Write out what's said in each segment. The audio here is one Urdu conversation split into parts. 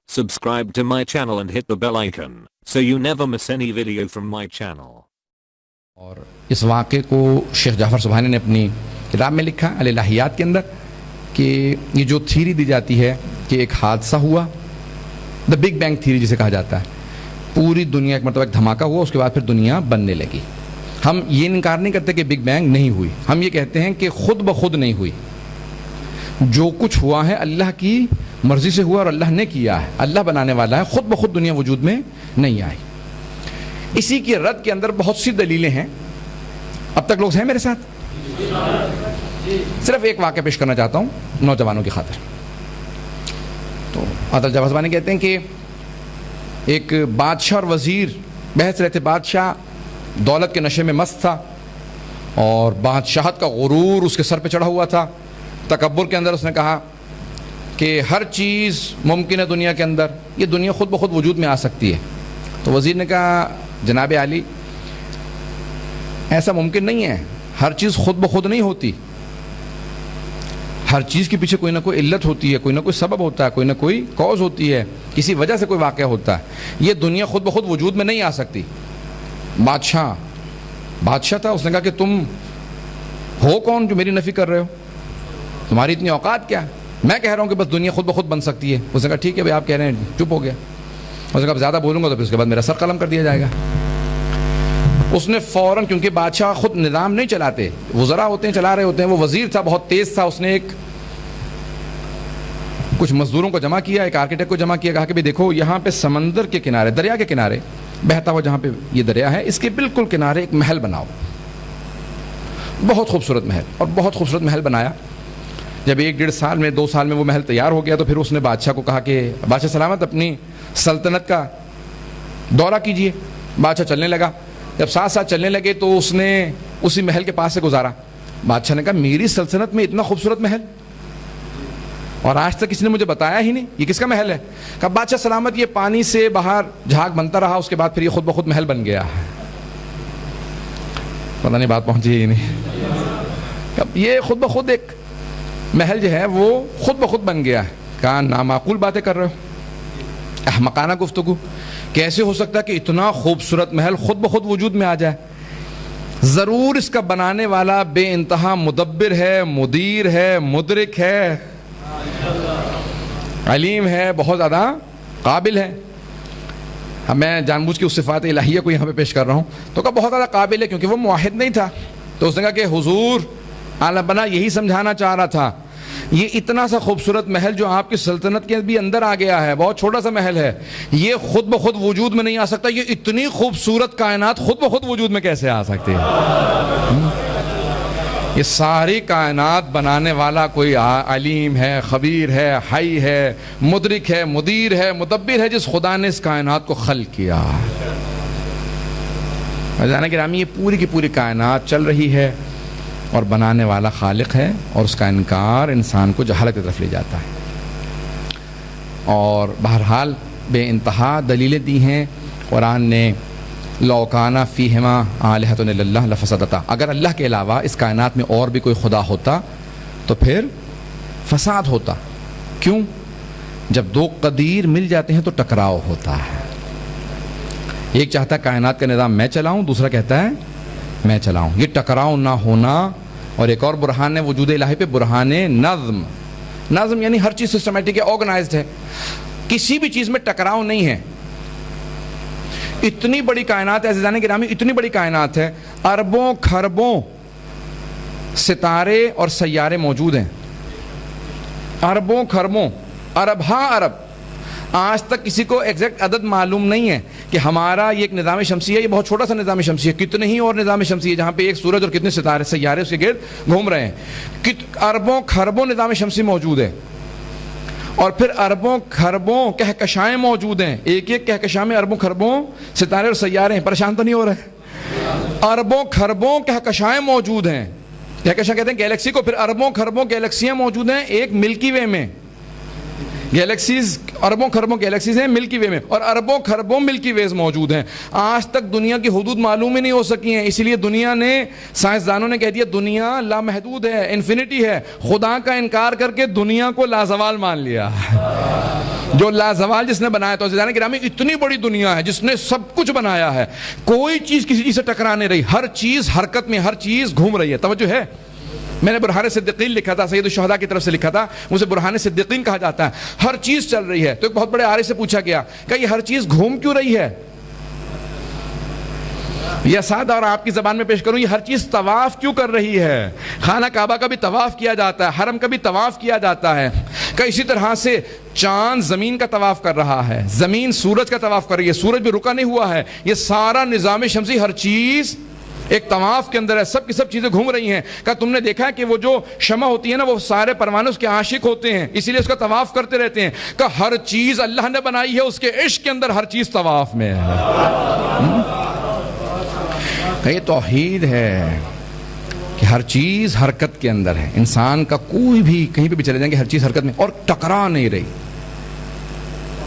Subscribe to my channel and hit the bell icon so you never miss any video from my channel. اور اس واقعے کو شیخ جعفر سبحانی نے اپنی کتاب میں لکھا الہیات کے اندر کہ یہ جو تھیری دی جاتی ہے کہ ایک حادثہ ہوا، دا بگ بینگ تھیری جسے کہا جاتا ہے، پوری دنیا ایک مرتبہ ایک دھماکہ ہوا، اس کے بعد پھر دنیا بننے لگی. ہم یہ انکار نہیں کرتے کہ بگ بینگ نہیں ہوئی، ہم یہ کہتے ہیں کہ خود بخود نہیں ہوئی. جو کچھ ہوا ہے اللہ کی مرضی سے ہوا اور اللہ نے کیا ہے، اللہ بنانے والا ہے، خود بخود دنیا وجود میں نہیں آئی. اسی کی رد کے اندر بہت سی دلیلیں ہیں. اب تک لوگ ہیں میرے ساتھ؟ صرف ایک واقعہ پیش کرنا چاہتا ہوں نوجوانوں کی خاطر. تو عادل جعفر سبحانی کہتے ہیں کہ ایک بادشاہ اور وزیر بحث رہے تھے. بادشاہ دولت کے نشے میں مست تھا اور بادشاہت کا غرور اس کے سر پہ چڑھا ہوا تھا. تکبر کے اندر اس نے کہا کہ ہر چیز ممکن ہے دنیا کے اندر، یہ دنیا خود بخود وجود میں آ سکتی ہے. تو وزیر نے کہا جناب عالی ایسا ممکن نہیں ہے، ہر چیز خود بخود نہیں ہوتی، ہر چیز کے پیچھے کوئی نہ کوئی علت ہوتی ہے، کوئی نہ کوئی سبب ہوتا ہے، کوئی نہ کوئی کاز ہوتی ہے، کسی وجہ سے کوئی واقعہ ہوتا ہے. یہ دنیا خود بخود وجود میں نہیں آ سکتی. بادشاہ تھا، اس نے کہا کہ تم ہو کون جو میری نفی کر رہے ہو؟ تمہاری اتنی اوقات کیا؟ میں کہہ رہا ہوں کہ بس دنیا خود بخود بن سکتی ہے. اس نے کہا ٹھیک ہے بھائی آپ کہہ رہے ہیں. چپ ہو گیا. اس نے کہا اب زیادہ بولوں گا تو پھر اس کے بعد میرا سر قلم کر دیا جائے گا. اس نے فوراً، کیونکہ بادشاہ خود نظام نہیں چلاتے، وزراء ہوتے ہیں چلا رہے ہوتے ہیں، وہ وزیر تھا بہت تیز تھا. اس نے کچھ مزدوروں کو جمع کیا، ایک آرکیٹیکٹ کو جمع کیا، کہا کہ بھائی دیکھو یہاں پہ سمندر کے کنارے، دریا کے کنارے بہتا ہوا جہاں پہ یہ دریا ہے، اس کے بالکل کنارے ایک محل بناؤ. بہت خوبصورت محل، اور بہت خوبصورت محل بنایا. جب 1-1.5 سال میں 2 سال میں وہ محل تیار ہو گیا تو پھر اس نے بادشاہ کو کہا کہ بادشاہ سلامت اپنی سلطنت کا دورہ کیجئے. بادشاہ چلنے لگا. جب ساتھ چلنے لگے تو اس نے اسی محل کے پاس سے گزارا. بادشاہ نے کہا میری سلطنت میں اتنا خوبصورت محل اور آج تک کسی نے مجھے بتایا ہی نہیں، یہ کس کا محل ہے؟ کہا بادشاہ سلامت یہ پانی سے باہر جھاگ بنتا رہا، اس کے بعد پھر یہ خود بخود محل بن گیا. پتہ نہیں بات پہنچی ہی نہیں. یہ خود بخود ایک محل جو ہے وہ خود بخود بن گیا ہے. کہا نامعقول باتیں کر رہے ہو، احمقانہ گفتگو. کیسے ہو سکتا ہے کہ اتنا خوبصورت محل خود بخود وجود میں آ جائے؟ ضرور اس کا بنانے والا بے انتہا مدبر ہے، مدیر ہے، مدرک ہے، علیم ہے، بہت زیادہ قابل ہے. میں جان بوجھ کے اس صفات الہیہ کو یہاں پہ پیش کر رہا ہوں. تو کہا بہت زیادہ قابل ہے، کیونکہ وہ موحد نہیں تھا. تو اس نے کہا کہ حضور اعلیٰ بنا یہی سمجھانا چاہ رہا تھا، یہ اتنا سا خوبصورت محل جو آپ کی سلطنت کے بھی اندر آ گیا ہے، بہت چھوٹا سا محل ہے، یہ خود بخود وجود میں نہیں آ سکتا. یہ اتنی خوبصورت کائنات خود بخود وجود میں کیسے آ سکتی ہے؟ یہ ساری کائنات بنانے والا کوئی علیم ہے، خبیر ہے، حی ہے، مدرک ہے، مدیر ہے، مدبر ہے، جس خدا نے اس کائنات کو خلق کیا. جانا گرامی یہ پوری کی پوری کائنات چل رہی ہے اور بنانے والا خالق ہے، اور اس کا انکار انسان کو جہالت کی طرف لے جاتا ہے. اور بہرحال بے انتہا دلیلیں دی ہیں قرآن نے. لو کان فیہما آلہۃ الا اللہ لفسدتا، اگر اللہ کے علاوہ اس کائنات میں اور بھی کوئی خدا ہوتا تو پھر فساد ہوتا. کیوں؟ جب دو قدیر مل جاتے ہیں تو ٹکراؤ ہوتا ہے. ایک چاہتا ہے کائنات کا نظام میں چلاؤں، دوسرا کہتا ہے میں چلاؤں. یہ ٹکراؤ نہ ہونا. اور ایک اور برہان ہے وجود الہی پہ، برہان نظم. نظم یعنی ہر چیز سسٹمیٹک ہے، آرگنائزڈ ہے، کسی بھی چیز میں ٹکراؤ نہیں ہے. اتنی بڑی کائنات ہے عزیزان گرامی، اتنی بڑی کائنات ہے، اربوں کھربوں ستارے اور سیارے موجود ہیں. اربوں کھربوں، ارب ہاں ارب. آج تک کسی کو ایگزیکٹ عدد معلوم نہیں ہے کہ ہمارا یہ ایک نظام شمسی ہے، یہ بہت چھوٹا سا نظام شمسی ہے، کتنے ہی اور نظام شمسی ہے جہاں پہ ایک سورج اور کتنے ستارے سیارے اس کے گرد گھوم رہے ہیں. اربوں کھربوں نظام شمسی موجود ہے. اور پھر اربوں کھربوں کہکشائیں موجود ہیں. ایک ایک کہکشاں میں اربوں کھربوں ستارے اور سیارے ہیں. پریشان تو نہیں ہو رہے؟ اربوں کھربوں کہکشائیں موجود ہیں. کہکشاں کہتے ہیں گیلیکسی کو. پھر اربوں کھربوں گیلیکسیاں موجود ہیں ایک ملکی وے میں. گیلیکسیز، اربوں کھربوں گیلیکسیز ہیں ملکی وے میں، اور اربوں کھربوں ملکی ویز موجود ہیں. آج تک دنیا کی حدود معلوم ہی نہیں ہو سکی ہیں. اسی لیے دنیا نے، سائنسدانوں نے کہہ دیا دنیا لامحدود ہے، انفینٹی ہے. خدا کا انکار کر کے دنیا کو لازوال مان لیا. جو لازوال جس نے بنایا تو عزیزان گرامی اتنی بڑی دنیا ہے جس نے سب کچھ بنایا ہے, کوئی چیز کسی چیز سے ٹکرا نہیں رہی, ہر چیز حرکت میں, ہر چیز گھوم رہی ہے. توجہ ہے, میں نے برہان صدیقین لکھا تھا, سید الشہداء کی طرف سے لکھا تھا, اسے برہان صدیقین کہا جاتا ہے. ہر چیز چل رہی ہے. تو ایک بہت بڑے عارف سے پوچھا گیا کہ یہ ہر چیز گھوم کیوں رہی ہے؟ یا سادہ اور آپ کی زبان میں پیش کروں, یہ ہر چیز طواف کیوں کر رہی ہے؟ خانہ کعبہ کا بھی طواف کیا جاتا ہے, حرم کا بھی طواف کیا جاتا ہے. کہ اسی طرح سے چاند زمین کا طواف کر رہا ہے, زمین سورج کا طواف کر رہی ہے, سورج بھی رکا نہیں ہوا ہے. یہ سارا نظام شمسی ہر چیز ایک طواف کے اندر ہے, سب کی سب چیزیں گھوم رہی ہیں. کہ تم نے دیکھا ہے کہ وہ جو شمع ہوتی ہے نا, وہ سارے پروانے اس کے عاشق ہوتے ہیں, اسی لیے اس کا طواف کرتے رہتے ہیں. کہ ہر چیز اللہ نے بنائی ہے, اس کے عشق کے اندر ہر چیز طواف میں ہے. یہ توحید ہے کہ ہر چیز حرکت کے اندر ہے. انسان کا کوئی بھی کہیں پہ بھی چلے جائیں گے, ہر چیز حرکت میں, اور ٹکرا نہیں رہی.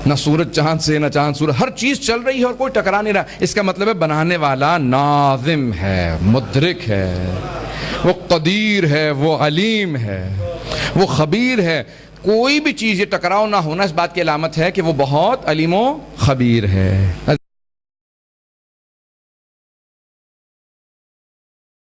نہ سورج چاند سے, نہ چاند سورج, ہر چیز چل رہی ہے اور کوئی ٹکرا نہیں رہا. اس کا مطلب ہے بنانے والا ناظم ہے, مدرک ہے, وہ قدیر ہے, وہ علیم ہے, وہ خبیر ہے. کوئی بھی چیز یہ ٹکراؤ نہ ہونا اس بات کی علامت ہے کہ وہ بہت علیم و خبیر ہے.